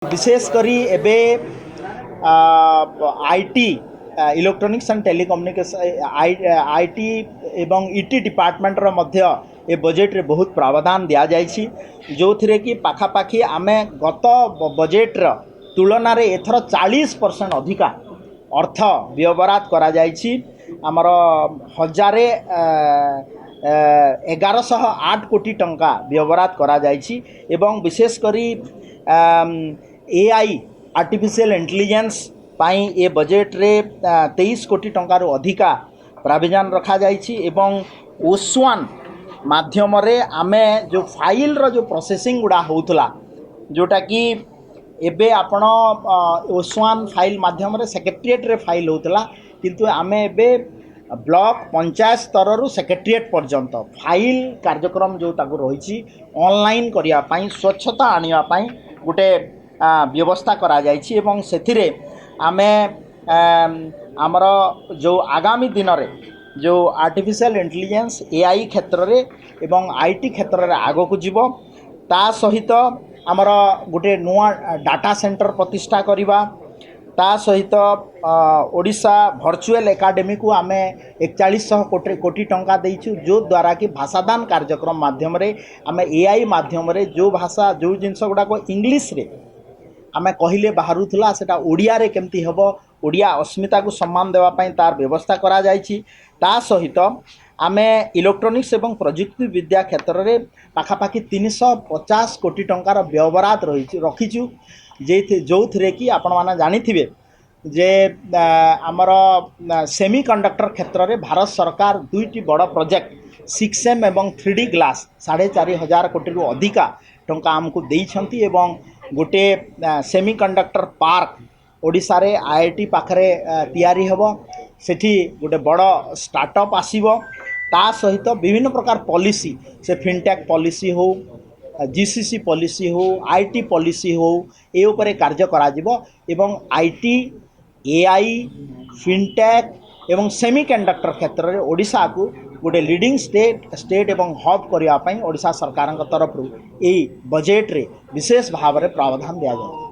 विशेष करी एबे IT electronics and telecommunication IT एवं ईटी डिपार्टमेंट रो मध्य ए बजेट रे बहुत प्रावधान दिया जाइछि जो थिरे कि पाखापाखी आमे गत बजेट रो तुलना रे एथर 40% अधिका अर्थ व्यवहार करा जाइछि हमर 1108 कोटी टंका व्यवहार करा जाइछि एवं विशेष करी एआई आर्टिफिशियल इंटेलिजेंस पाई ए बजेट रे 23 कोटी टंकार अधिका प्राविधान रखा जाइछि एवं ओसवान माध्यम रे आमे जो फाइल रो जो प्रोसेसिंग गुडा होउतला जोटा कि एबे आपण ओसवान फाइल माध्यम रे सेक्रेटरीएट रे फाइल होउतला किंतु आमे एबे ब्लॉक पंचायत स्तर रु सेक्रेटरीएट पर्यंत फाइल कार्यक्रम जो ताको रहिछि ऑनलाइन करिया पई स्वच्छता आनिया पई गोटे व्यवस्था करा जाइछि एवं सेथिरे आमे आमर जो आगामी दिन रे जो आर्टिफिशियल इंटेलिजेंस एआई क्षेत्र रे एवं आईटी क्षेत्र रे आगो को जीवो ता सहित आमर गोटे नुआ डाटा सेंटर प्रतिष्ठा करिबा ता सहित ओडिशा वर्चुअल एकेडमी को आमे 4100 कोटी टंका देइछु जो द्वारा कि भाषादान कार्यक्रम माध्यम रे आमे एआई माध्यम रे जो भाषा जो जिनस गुडा को इंग्लिश रे आमे कहिले बाहरुथला सेटा ओडिया रे केमती हबो ओडिया अस्मिता को सम्मान देवा पई तार व्यवस्था करा जाइछि ता सहित आमे इलेक्ट्रॉनिक्स एवं प्रजुक्ति विद्या क्षेत्र रे पाखापाखी 350 कोटी टंकार व्यवहार रखिछु जे जो थिरे कि आपण माने जानि थिबे जे आमर सेमी कंडक्टर क्षेत्र रे भारत सरकार दुईटी बड़ प्रोजेक्ट 6M एवं 3D ग्लास 4500 कोटी रु अधिका टंका हमको देइछंती एवं गोटे सेमी कंडक्टर पार्क ओडिशा रे आईआईटी पाखरे तयारी हेबो सेठी गोटे बड़ स्टार्टअप आसीबो ता सहित विभिन्न प्रकार पॉलिसी से फिनटेक पॉलिसी हो जीसीसी पॉलिसी हो आईटी पॉलिसी हो ए उपरे कार्य करा जिवो एवं आईटी एआई फिनटेक एवं सेमीकंडक्टर क्षेत्र रे ओडिशा को गोटे लीडिंग स्टेट एवं हब करिया पई ओडिशा सरकार तरफ ए बजेट रे विशेष भाव रे प्रावधान दिया जाय।